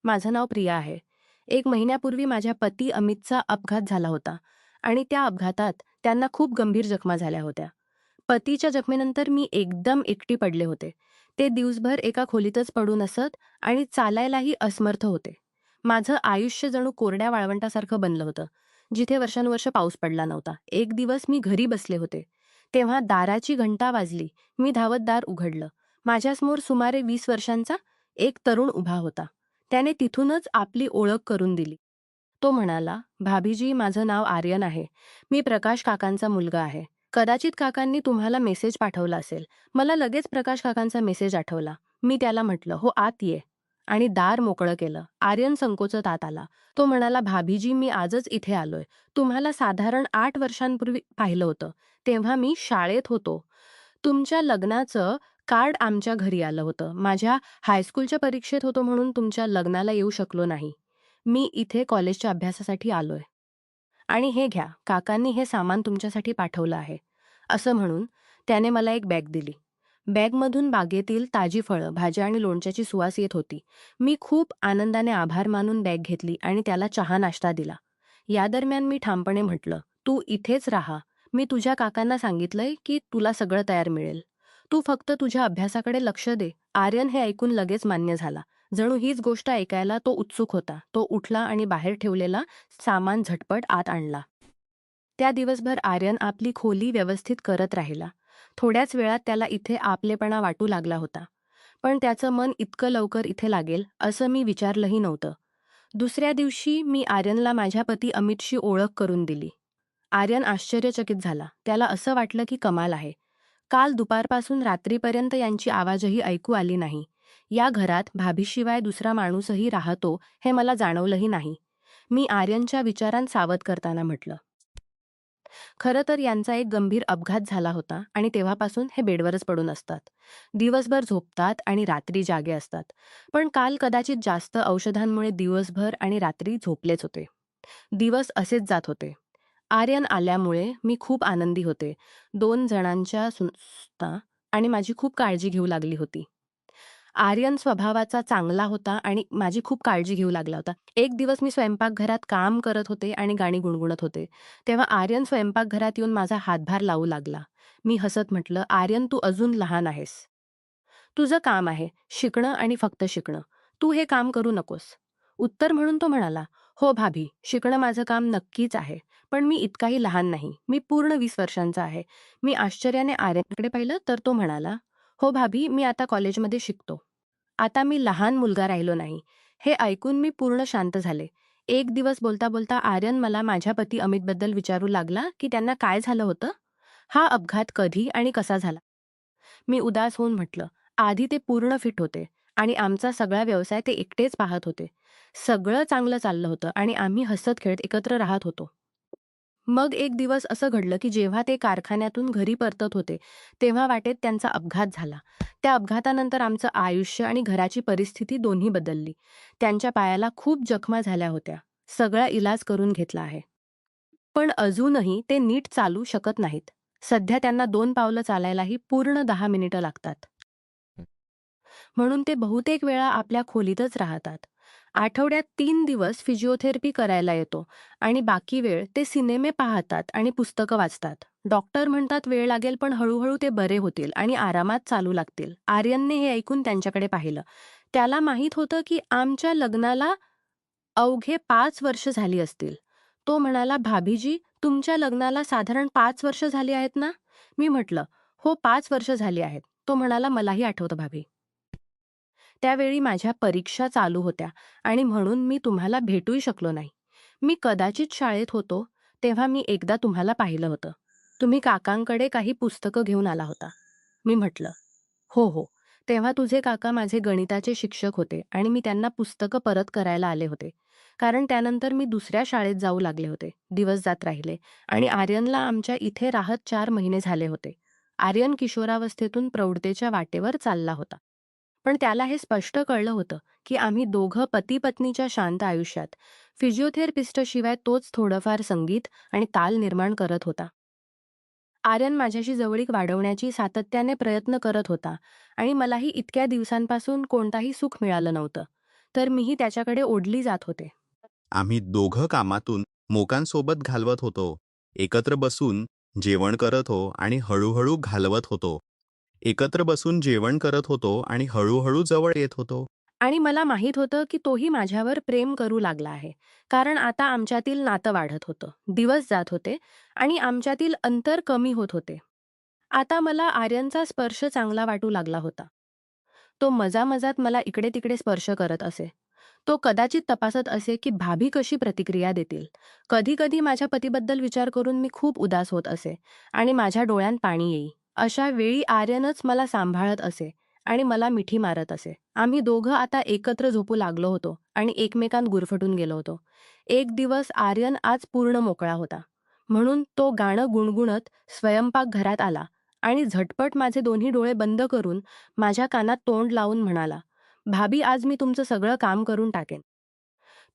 माझं नाव प्रिया आहे. 1 महिन्यापूर्वी माझ्या पती अमितचा अपघात झाला होता आणि त्या अपघातात त्यांना खूप गंभीर जखमा झाल्या होत्या. पतीच्या जखमेनंतर मी एकदम एकटी पडले होते. ते दिवसभर एका खोलीतच पडून असत आणि चालायलाही असमर्थ होते. माझं आयुष्य जणू कोरड्या वाळवंटासारखं बनलं होतं, जिथे वर्षानुवर्ष पाऊस पडला नव्हता. एक दिवस मी घरी बसले होते. तेव्हा दाराची घंटा वाजली. मी धावत दार उघडलं. माझ्यासमोर सुमारे 20 वर्षांचा एक तरुण उभा होता. त्याने तिथूनच आपली ओळख करून दिली. तो म्हणाला, "भाभीजी, माझं नाव आर्यन आहे. मी प्रकाश काकांचा मुलगा आहे. कदाचित काकांनी तुम्हाला मेसेज पाठवला असेल." मला लगेच प्रकाश काकांचा मेसेज आठवला. मी त्याला म्हटलं, "हो, आत ये." आणि दार मोकळं केलं. आर्यन संकोचत आत आला. तो म्हणाला, "भाभीजी, मी आजच इथे आलोय. तुम्हाला साधारण 8 वर्षांपूर्वी पाहिलं होतं. तेव्हा मी शाळेत होतो. तुमच्या लग्नाचं कार्ड आमच्या घरी आलं होतं. माझ्या हायस्कूलच्या परीक्षेत होतो म्हणून तुमच्या लग्नाला येऊ शकलो नाही. मी इथे कॉलेजच्या अभ्यासासाठी आलोय. आणि हे घ्या, काकांनी हे सामान तुमच्यासाठी पाठवलं आहे." असं म्हणून त्याने मला एक बॅग दिली. बॅगमधून बागेतील ताजी फळं, भाज्या आणि लोणच्याची सुवास येत होती. मी खूप आनंदाने आभार मानून बॅग घेतली आणि त्याला चहा नाश्ता दिला. या दरम्यान मी ठामपणे म्हटलं, "तू इथेच राहा. मी तुझ्या काकांना सांगितलंय की तुला सगळं तयार मिळेल. तू फक्त तुझ्या अभ्यासाकडे लक्ष दे." आर्यन हे ऐकून लगेच मान्य झाला. जणू हीच गोष्ट ऐकायला तो उत्सुक होता. तो उठला आणि बाहेर ठेवलेला सामान झटपट आत आणला. त्या दिवसभर आर्यन आपली खोली व्यवस्थित करत राहिला. थोड्याच वेळात त्याला इथे आपलेपणा वाटू लागला होता. पण त्याचं मन इतकं लवकर इथे लागेल असं मी विचारलंही नव्हतं. दुसऱ्या दिवशी मी आर्यनला माझ्या पती अमितशी ओळख करून दिली. आर्यन आश्चर्यचकित झाला. त्याला असं वाटलं की कमाल आहे. काल दुपारपासून रात्रीपर्यंत यांची आवाजही ऐकू आली नाही. या घरात भाभीशिवाय दुसरा माणूसही राहतो हे मला जाणवलंही नाही. मी आर्यनच्या विचारांत सावध करताना म्हटलं, "खरं तर यांचा एक गंभीर अपघात झाला होता आणि तेव्हापासून हे बेडवरच पडून असतात. दिवसभर झोपतात आणि रात्री जागे असतात. पण काल कदाचित जास्त औषधांमुळे दिवसभर आणि रात्री झोपलेच होते. दिवस असेच जात होते." आर्यन आल्यामुळे मी खूप आनंदी होते. 2 जणांच्या सुटका आणि माझी खूप काळजी घेऊ लागली होती. आर्यन स्वभावाचा चांगला होता आणि माझी खूप काळजी घेऊ लागला होता. एक दिवस मी स्वयंपाकघरात काम करत होते आणि गाणी गुणगुणत होते. तेव्हा आर्यन स्वयंपाकघरात येऊन माझा हातभार लावू लागला. मी हसत म्हटलं, "आर्यन, तू अजून लहान आहेस. तुझं काम आहे शिकणं आणि फक्त शिकणं. तू हे काम करू नकोस." उत्तर म्हणून तो म्हणाला, "हो भाभी, शिकणं माझं काम नक्कीच आहे. पण मी इतकाही लहान नाही. मी पूर्ण 20 वर्षांचा आहे." मी आश्चर्याने आर्यनकडे पाहिलं तर तो म्हणाला, "हो भाभी, मी आता कॉलेजमध्ये शिकतो. आता मी लहान मुलगा राहिलो नाही." हे ऐकून मी पूर्ण शांत झाले. एक दिवस बोलता बोलता आर्यन मला माझ्या पती अमितबद्दल विचारू लागला की त्यांना काय झालं होतं. हा अपघात कधी आणि कसा झाला. मी उदास होऊन म्हटलं, "आधी ते पूर्ण फिट होते आणि आमचा सगळा व्यवसाय ते एकटेच पाहत होते. सगळं चांगलं चाललं होतं आणि आम्ही हसत खेळत एकत्र राहत होतो. मग एक दिवस असं घडलं की जेव्हा ते कारखान्यातून घरी परतत होते, तेव्हा वाटेत त्यांचा अपघात झाला. त्या अपघातानंतर आमचं आयुष्य आणि घराची परिस्थिती दोन्ही बदलली. त्यांच्या पायाला खूप जखमा झाल्या होत्या. सगळा इलाज करून घेतला आहे. पण अजूनही ते नीट चालू शकत नाहीत. सध्या त्यांना 2 पावलं चालायलाही पूर्ण 10 मिनिटं लागतात. म्हणून ते बहुतेक वेळा आपल्या खोलीतच राहतात. आठवड्यात 3 दिवस फिजिओथेरपी करायला येतो आणि बाकी वेळ ते सिनेमे पाहतात आणि पुस्तकं वाचतात. डॉक्टर म्हणतात वेळ लागेल पण हळूहळू ते बरे होतील आणि आरामात चालू लागतील." आर्यनने हे ऐकून त्यांच्याकडे पाहिलं. त्याला माहीत होतं की आमच्या लग्नाला अवघे 5 वर्ष झाली असतील. तो म्हणाला, "भाभीजी, तुमच्या लग्नाला साधारण 5 वर्ष झाली आहेत ना?" मी म्हटलं, "हो, 5 वर्ष झाली आहेत." तो म्हणाला, "मलाही आठवतं भाभी. त्यावेळी माझ्या परीक्षा चालू होत्या आणि म्हणून मी तुम्हाला भेटूही शकलो नाही. मी कदाचित शाळेत होतो तेव्हा मी एकदा तुम्हाला पाहिलं होतं. तुम्ही काकांकडे काही पुस्तकं घेऊन आला होता." मी म्हटलं, "हो, हो. तेव्हा तुझे काका माझे गणिताचे शिक्षक होते आणि मी त्यांना पुस्तकं परत करायला आले होते. कारण त्यानंतर मी दुसऱ्या शाळेत जाऊ लागले होते. दिवस जात राहिले आणि आर्यनला आमच्या इथे राहत 4 महिने झाले होते." आर्यन किशोरावस्थेतून प्रौढतेच्या वाटेवर चालला होता. पण त्याला हे स्पष्ट कळलं होतं की आम्ही दोघं पती-पत्नीच्या शांत आयुष्यात फिजिओथेरपिस्टशिवाय तोच थोडंफार संगीत आणि ताल निर्माण करत होता. आर्यन माझ्याशी जवळीक वाढवण्याची सातत्याने प्रयत्न करत होता आणि मलाही इतक्या दिवसांपासून कोणताही सुख मिळालं नव्हतं. तर मीही त्याच्याकडे ओढली जात होते. आम्ही दोघं कामातून मोकांसोबत घालवत होतो. एकत्र बसून जेवण करत हो आणि हळूहळू घालवत होतो. एकत्र बसून जेवण करत होतो आणि हळूहळू जवळ येत होतो. आणि मला माहीत होतं की तोही माझ्यावर प्रेम करू लागला आहे. कारण आता आमच्यातील नातं वाढत होतं. दिवस जात होते आणि आमच्यातील अंतर कमी होत होते. आता मला आर्यनचा स्पर्श चांगला वाटू लागला होता. तो मजामजात मला इकडे-तिकडे स्पर्श करत असे. तो कदाचित तपासत असे की भाभी कशी प्रतिक्रिया देतील. कधी-कधी माझ्या पतीबद्दल विचार करून मी खूप उदास होत असे आणि माझ्या डोळ्यात पाणी येई. अशा वेळी आर्यनच मला सांभाळत असे आणि मला मिठी मारत असे. आम्ही दोघं आता एकत्र झोपू लागलो होतो आणि एकमेकांत गुरफटून गेलो होतो. एक दिवस आर्यन आज पूर्ण मोकळा होता. म्हणून तो गाणं गुणगुणत स्वयंपाकघरात आला आणि झटपट माझे दोन्ही डोळे बंद करून माझ्या कानात तोंड लावून म्हणाला, "भाभी, आज मी तुमचं सगळं काम करून टाकेन.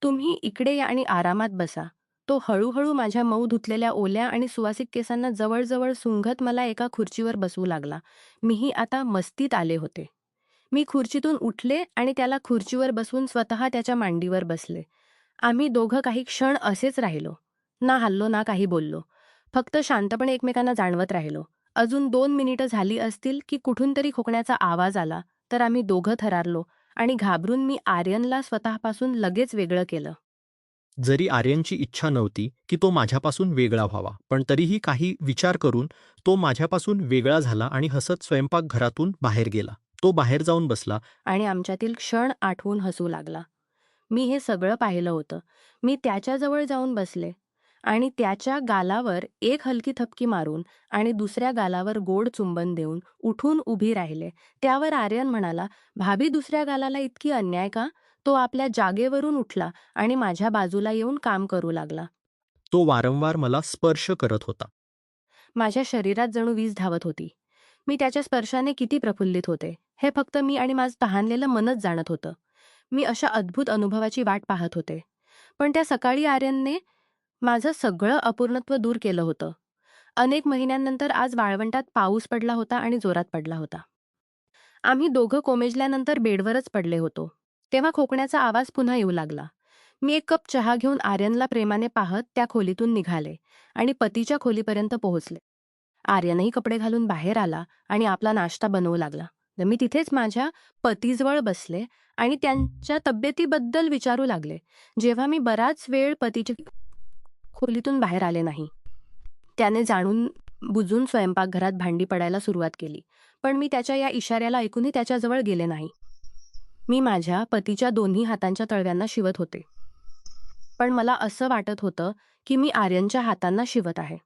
तुम्ही इकडे या आणि आरामात बसा." तो हळूहळू माझ्या मऊ धुतलेल्या ओल्या आणि सुवासिक केसांना जवळ सुंघत मला एका खुर्चीवर बसवू लागला. मीही आता मस्तीत आले होते. मी खुर्चीतून उठले आणि त्याला खुर्चीवर बसवून स्वतः त्याच्या मांडीवर बसले. आम्ही दोघं काही क्षण असेच राहिलो. ना हललो ना काही बोललो. फक्त शांतपणे एकमेकांना जाणवत राहिलो. अजून 2 मिनिटं झाली असतील की कुठून तरी खोकण्याचा आवाज आला. तर आम्ही दोघं थरारलो आणि घाबरून मी आर्यनला स्वतःपासून लगेच वेगळं केलं. जरी आर्यनची इच्छा नव्हती की तो माझ्यापासून वेगळा व्हावा, पण तरीही काही विचार करून तो माझ्यापासून वेगळा झाला आणि हसत स्वयंपाकघरातून बाहेर गेला. तो बाहेर जाऊन बसला. आणि आमच्यातील क्षण आठवून हसू लागला. मी हे सगळं पाहिलं होतं. मी त्याच्याजवळ जाऊन बसले आणि त्याच्या गालावर एक हलकी थपकी मारून आणि दुसऱ्या गालावर गोड चुंबन देऊन उठून उभी राहिले. त्यावर आर्यन म्हणाला, "भाभी, दुसऱ्या गालाला इतकी अन्याय का?" तो आपल्या जागेवरून उठला आणि माझ्या बाजूला येऊन काम करू लागला. तो वारंवार मला स्पर्श करत होता. माझ्या शरीरात जणू वीज धावत होती. मी त्याच्या स्पर्शाने किती प्रफुल्लित होते, हे फक्त मी आणि माझं तहानलेलं मनच जाणत होतं. मी अशा अद्भुत अनुभवाची वाट पाहत होते. पण त्या सकाळी आर्यनने माझं सगळं अपूर्णत्व दूर केलं होतं. अनेक महिन्यांनंतर आज वाळवंटात पाऊस पडला होता आणि जोरात पडला होता. आम्ही दोघं कोमेजल्यानंतर बेडवरच पडले होतो. तेव्हा खोकण्याचा आवाज पुन्हा येऊ लागला. मी एक कप चहा घेऊन आर्यनला प्रेमाने पाहत त्या खोलीतून निघाले आणि पतीच्या खोलीपर्यंत पोहोचले. आर्यनही कपडे घालून बाहेर आला आणि आपला नाश्ता बनवू लागला. तर मी तिथेच माझ्या पतीजवळ बसले आणि त्यांच्या तब्येतीबद्दल विचारू लागले. जेव्हा मी बराच वेळ पतीच्या खोलीतून बाहेर आले नाही. त्याने जाणून बुजून स्वयंपाकघरात भांडी पडायला सुरुवात केली. पण मी त्याच्या या इशाऱ्याला ऐकूनही त्याच्याजवळ गेले नाही. मी माझ्या पतीच्या दोन्ही हातांच्या तळव्यांना शिवत होते. पण मला असं वाटत होतं की मी आर्यनच्या हातांना शिवत आहे.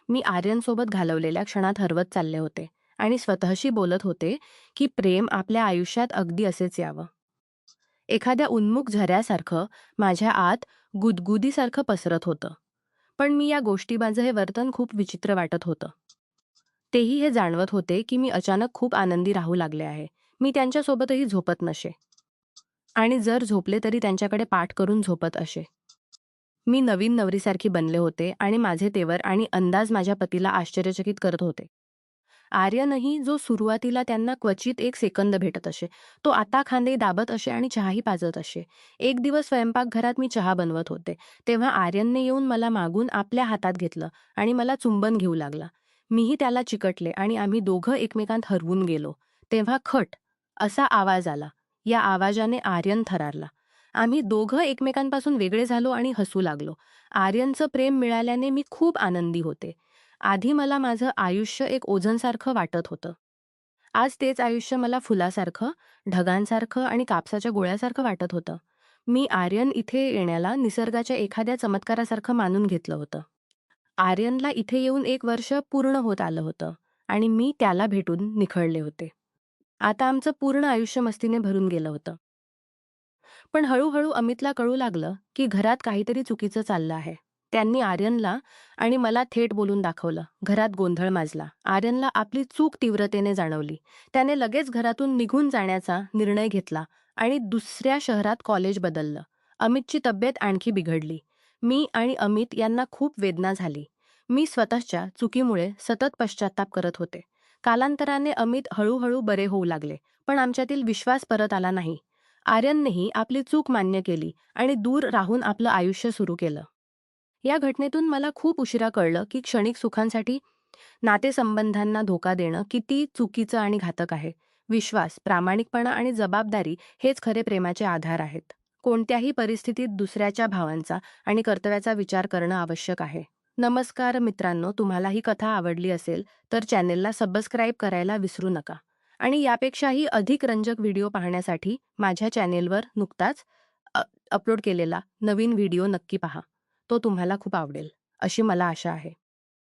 मी आर्यनसोबत घालवलेल्या क्षणात हरवत चालले होते आणि स्वतःशी बोलत होते की प्रेम आपल्या आयुष्यात अगदी असेच यावं. एखाद्या उन्मुख झऱ्यासारखं माझ्या आत गुदगुदीसारखं पसरत होतं. पण मी या गोष्टीबाजं हे वर्तन खूप विचित्र वाटत होतं. तेही हे जाणवत होते की मी अचानक खूप आनंदी राहू लागले आहे. मी त्यांच्यासोबतही झोपत नसे आणि जर झोपले तरी त्यांच्याकडे पाठ करून झोपत असे. मी नवीन नवरीसारखी बनले होते आणि माझे तेवर आणि अंदाज माझ्या पतीला आश्चर्यचकित करत होते. आर्यनही, जो सुरुवातीला त्यांना क्वचित 1 सेकंद भेटत असे, तो आता खांदे दाबत असे आणि चहाही पाजत असे. एक दिवस स्वयंपाकघरात मी चहा बनवत होते. तेव्हा आर्यनने येऊन मला मागून आपल्या हातात घेतलं आणि मला चुंबन घेऊ लागला. मीही त्याला चिकटले आणि आम्ही दोघं एकमेकांत हरवून गेलो. तेव्हा खट असा आवाज आला. या आवाजाने आर्यन थरारला. आम्ही दोघं एकमेकांपासून वेगळे झालो आणि हसू लागलो. आर्यनचं प्रेम मिळाल्याने मी खूप आनंदी होते. आधी मला माझं आयुष्य एक ओझंसारखं वाटत होतं. आज तेच आयुष्य मला फुलासारखं, ढगांसारखं आणि कापसाच्या गोळ्यासारखं वाटत होतं. मी आर्यन इथे येण्याला निसर्गाच्या एखाद्या चमत्कारासारखं मानून घेतलं होतं. आर्यनला इथे येऊन 1 वर्ष पूर्ण होत आलं होतं आणि मी त्याला भेटून निखळले होते. आता आमचं पूर्ण आयुष्य मस्तीने भरून गेलं होतं. पण हळूहळू अमितला कळू लागलं की घरात काहीतरी चुकीचं चाललं आहे. त्यांनी आर्यनला आणि मला थेट बोलून दाखवलं. घरात गोंधळ माजला. आर्यनला आपली चूक तीव्रतेने जाणवली. त्याने लगेच घरातून निघून जाण्याचा निर्णय घेतला आणि दुसऱ्या शहरात कॉलेज बदललं. अमितची तब्येत आणखी बिघडली. मी आणि अमित यांना खूप वेदना झाली. मी स्वतःच्या चुकीमुळे सतत पश्चात्ताप करत होते. कालांतराने अमित हळूहळू बरे होऊ लागले, पण आमच्यातील विश्वास परत आला नाही. आर्यननेही आपली चूक मान्य केली आणि दूर राहून आपलं आयुष्य सुरू केलं. या घटनेतून मला खूप उशिरा कळलं की क्षणिक सुखांसाठी नातेसंबंधांना धोका देणं किती चुकीचं आणि घातक आहे. विश्वास, प्रामाणिकपणा आणि जबाबदारी हेच खरे प्रेमाचे आधार आहेत. कोणत्याही परिस्थितीत दुसऱ्याच्या भावांचा आणि कर्तव्याचा विचार करणं आवश्यक आहे. नमस्कार मित्रांनो, तुम्हाला ही कथा आवडली असेल तर चॅनेलला सबस्क्राईब करायला विसरू नका. आणि यापेक्षाही अधिक रंजक व्हिडिओ पाहण्यासाठी माझ्या चॅनेलवर नुकताच अपलोड केलेला नवीन व्हिडिओ नक्की पहा. तो तुम्हाला खूप आवडेल, अशी मला आशा आहे.